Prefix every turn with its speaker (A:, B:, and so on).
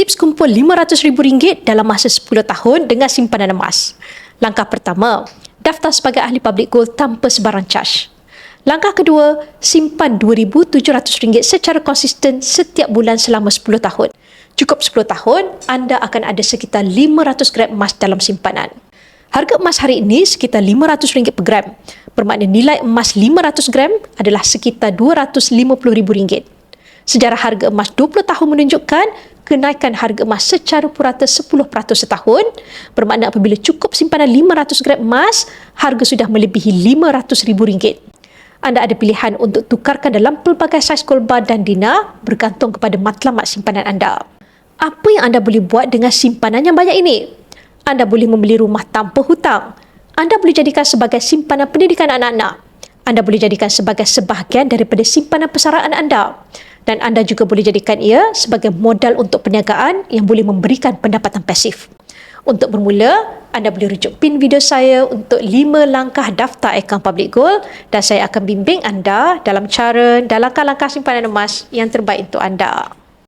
A: Tips kumpul RM500,000 dalam masa 10 tahun dengan simpanan emas. Langkah pertama, daftar sebagai ahli public gold tanpa sebarang charge. Langkah kedua, simpan RM2,700 secara konsisten setiap bulan selama 10 tahun. Cukup 10 tahun, anda akan ada sekitar 500 gram emas dalam simpanan. Harga emas hari ini sekitar RM500 per gram. Bermakna nilai emas 500 gram adalah sekitar RM250,000. Sejarah harga emas 20 tahun menunjukkan kenaikan harga emas secara purata 10% setahun. Bermakna apabila cukup simpanan 500 gram emas, harga sudah melebihi RM500,000. Anda ada pilihan untuk tukarkan dalam pelbagai saiz gold bar dan dinar bergantung kepada matlamat simpanan anda. Apa yang anda boleh buat dengan simpanan yang banyak ini? Anda boleh membeli rumah tanpa hutang. Anda boleh jadikan sebagai simpanan pendidikan anak-anak. Anda boleh jadikan sebagai sebahagian daripada simpanan persaraan anda. Dan anda juga boleh jadikan ia sebagai modal untuk perniagaan yang boleh memberikan pendapatan pasif. Untuk bermula, anda boleh rujuk pin video saya untuk 5 langkah daftar akaun public gold dan saya akan bimbing anda dalam langkah-langkah simpanan emas yang terbaik untuk anda.